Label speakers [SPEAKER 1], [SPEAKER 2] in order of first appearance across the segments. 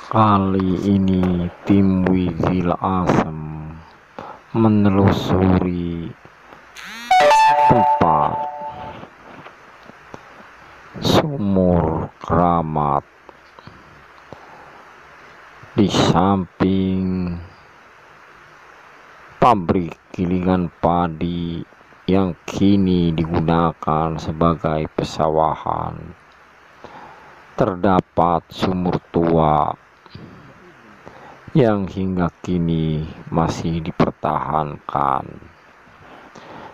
[SPEAKER 1] Kali ini tim Wizil Asem menelusuri tempat sumur keramat di samping pabrik gilingan padi yang kini digunakan sebagai pesawahan. Terdapat sumur tua yang hingga kini masih dipertahankan.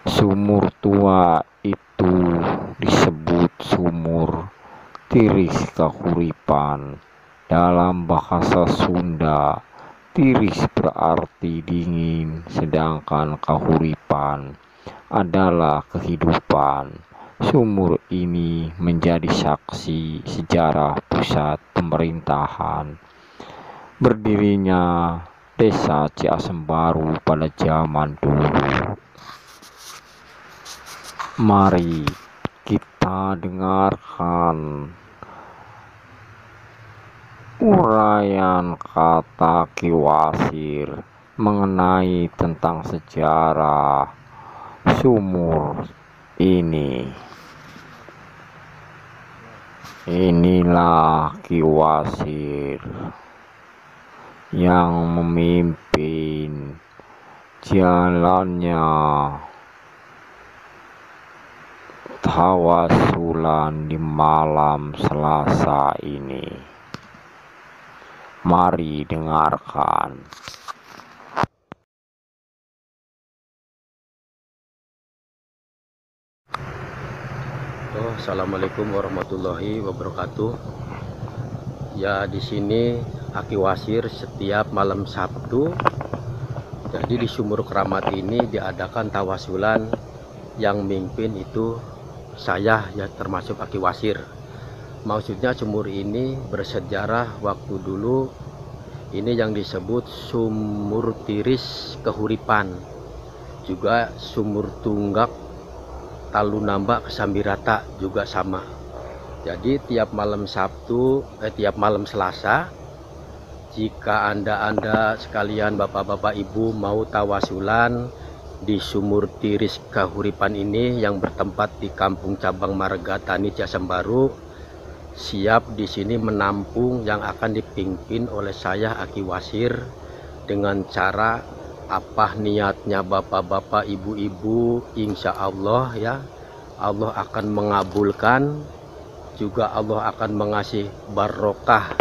[SPEAKER 1] Sumur tua itu disebut sumur tiris kahuripan. Dalam bahasa Sunda, tiris berarti dingin, sedangkan kahuripan adalah kehidupan. Sumur ini menjadi saksi sejarah pusat pemerintahan berdirinya Desa Ciasem Baru pada zaman dulu. Mari kita dengarkan uraian kata Ki Wasir mengenai tentang sejarah sumur ini. Inilah Ki Wasir yang memimpin jalannya tawasulan di malam Selasa ini. Mari dengarkan.
[SPEAKER 2] Assalamualaikum warahmatullahi wabarakatuh. Ya, di sini Aki Wasir setiap malam Sabtu. Jadi di sumur keramat ini diadakan tawasulan, yang mimpin itu saya, ya termasuk Aki Wasir. Maksudnya sumur ini bersejarah waktu dulu ini yang disebut sumur tiris kahuripan, juga sumur tunggak Talunamba Kesambirata juga sama. Jadi tiap malam tiap malam Selasa, jika anda sekalian bapak-bapak ibu mau tawasulan di sumur tiris kahuripan ini yang bertempat di Kampung Cabang Margatani Ciasem Baru, siap di sini menampung yang akan dipimpin oleh saya Aki Wasir dengan cara apa niatnya bapak-bapak ibu-ibu, insya Allah ya Allah akan mengabulkan, juga Allah akan mengasih barokah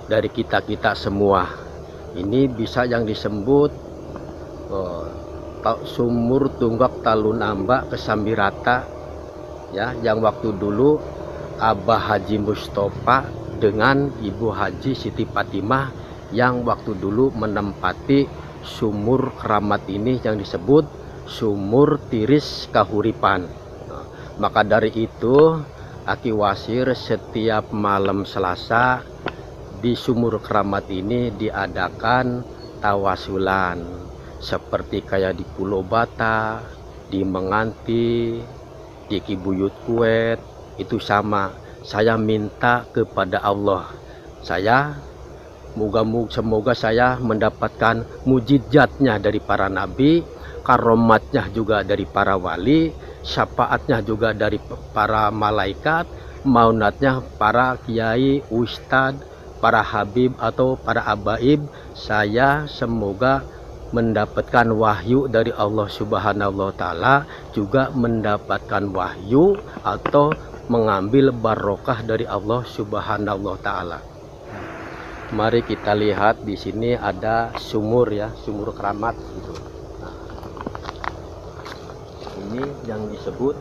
[SPEAKER 2] dari kita semua. Ini bisa yang disebut sumur tunggak Talunamba Kesambirata ya, yang waktu dulu Abah Haji Mustafa dengan Ibu Haji Siti Fatimah yang waktu dulu menempati sumur keramat ini yang disebut sumur tiris kahuripan. Maka dari itu Aki Wasir setiap malam Selasa di sumur keramat ini diadakan tawasulan seperti kayak di Pulau Bata, di Menganti, di Kibuyut Kuet. Itu sama, saya minta kepada Allah, semoga saya mendapatkan mujizatnya dari para nabi, karomatnya juga dari para wali, syafaatnya juga dari para malaikat, maunatnya para kiai, ustadz, para habib atau para abaib. Saya semoga mendapatkan wahyu dari Allah Subhanahu wa Ta'ala, juga mendapatkan wahyu atau mengambil barokah dari Allah Subhanahu wa Ta'ala. Mari kita lihat di sini ada sumur ya, sumur keramat gitu. Nah, ini yang disebut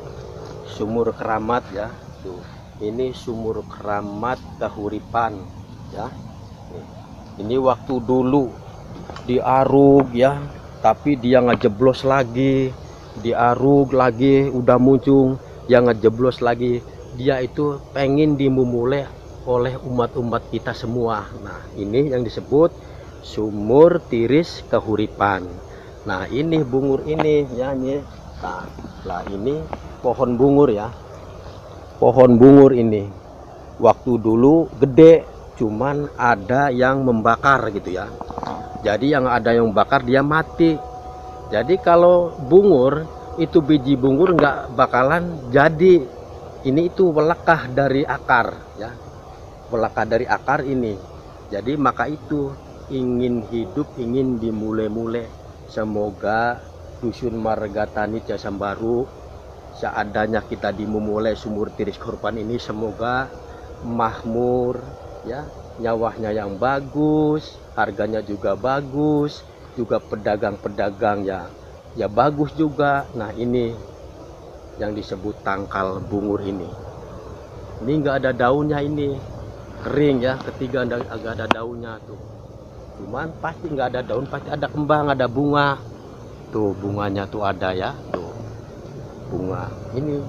[SPEAKER 2] sumur keramat ya. Tuh, ini sumur keramat kahuripan ya. Ini waktu dulu diaruk ya, tapi dia ngejeblos lagi, diaruk lagi, udah muncul yang ngejeblos lagi. Dia itu pengen dimulai oleh umat-umat kita semua. Nah, ini yang disebut sumur tiris kahuripan. Nah, ini bungur ini ya, ini. Nah, ini pohon bungur ya. Pohon bungur ini waktu dulu gede, cuman ada yang membakar gitu ya. Jadi yang ada yang membakar dia mati. Jadi kalau bungur itu biji bungur nggak bakalan jadi. Ini itu welekah dari akar ya, welekah dari akar ini. Jadi maka itu ingin hidup, ingin dimulai-mulai. Semoga dusun Margatani Casambaru seadanya kita dimulai sumur tiris korban ini, semoga makmur ya, nyawahnya yang bagus, harganya juga bagus, juga pedagang-pedagang ya bagus juga. Nah ini yang disebut tangkal bungur ini nggak ada daunnya, ini kering ya, ketiga agak ada daunnya tuh, cuman pasti nggak ada daun, pasti ada kembang, ada bunga tuh, bunganya tuh ada ya tuh bunga ini.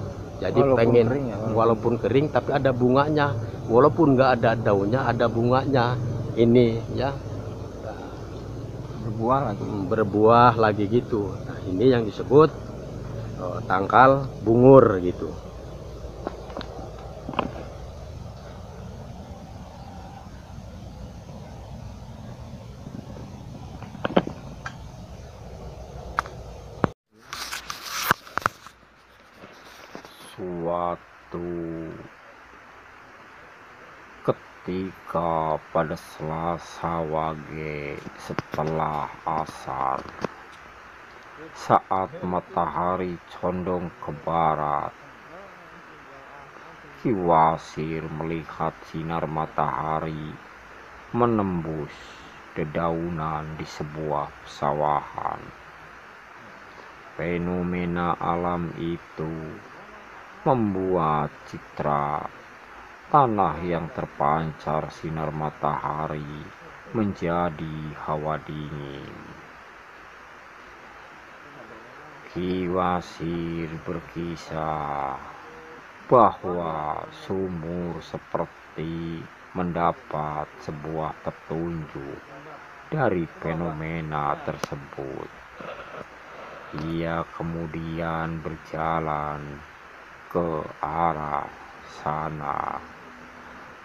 [SPEAKER 2] Jadi walaupun pengen kering ya, walaupun kering tapi ada bunganya, walaupun nggak ada daunnya ada bunganya ini ya, berbuah lagi gitu. Nah ini yang disebut tangkal bungur gitu.
[SPEAKER 1] Suatu ketika pada Selasa Wage setelah asar, saat matahari condong ke barat, Ki Wasir melihat sinar matahari menembus dedaunan di sebuah pesawahan. Fenomena alam itu membuat citra tanah yang terpancar sinar matahari menjadi hawa dingin. Ki Wasir berkisah bahwa sumur seperti mendapat sebuah petunjuk dari fenomena tersebut. Ia kemudian berjalan ke arah sana.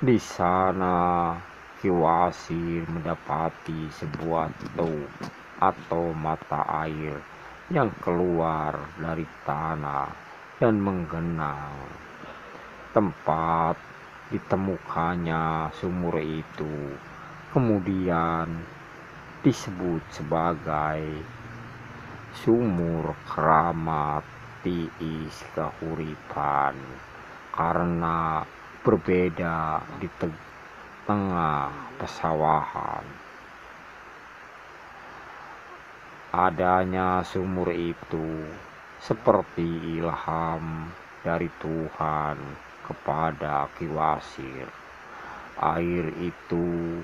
[SPEAKER 1] Di sana Ki Wasir mendapati sebuah tub atau mata air yang keluar dari tanah dan menggenang. Tempat ditemukannya sumur itu kemudian disebut sebagai Sumur Keramat Tiis Kahuripan karena berbeda di tengah pesawahan. Adanya sumur itu seperti ilham dari Tuhan kepada Ki Wasir. Air itu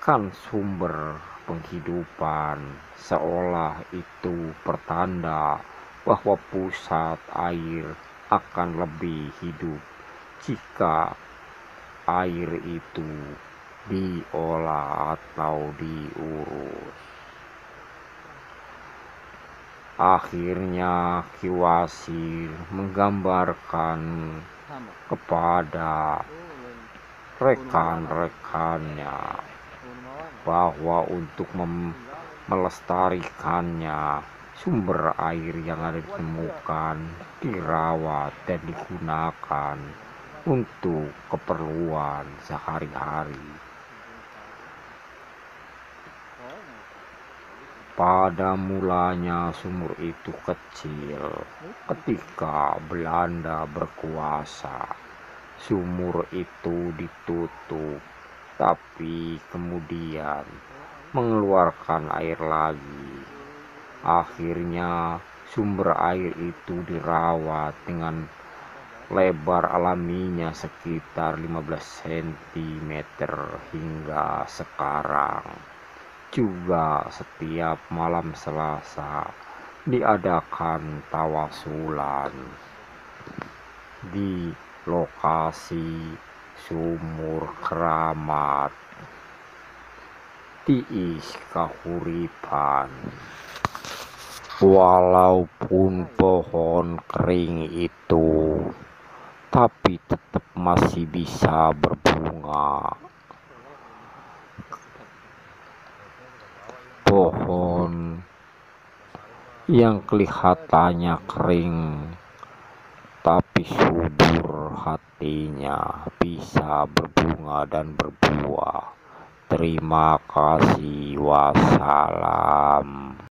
[SPEAKER 1] kan sumber penghidupan, seolah itu pertanda bahwa pusat air akan lebih hidup jika air itu diolah atau diurus. Akhirnya Ki Wasir menggambarkan kepada rekan-rekannya bahwa untuk melestarikannya, sumber air yang ada ditemukan, dirawat dan digunakan untuk keperluan sehari-hari. Pada mulanya sumur itu kecil. Ketika Belanda berkuasa, sumur itu ditutup, tapi kemudian mengeluarkan air lagi. Akhirnya sumber air itu dirawat dengan lebar alaminya sekitar 15 cm hingga sekarang. Juga setiap malam Selasa diadakan tawasulan di lokasi Sumur Keramat Tiis Kahuripan. Walaupun pohon kering itu, tapi tetap masih bisa berbunga pohon yang kelihatannya kering, tapi subur hatinya bisa berbunga dan berbuah. Terima kasih. Wassalam.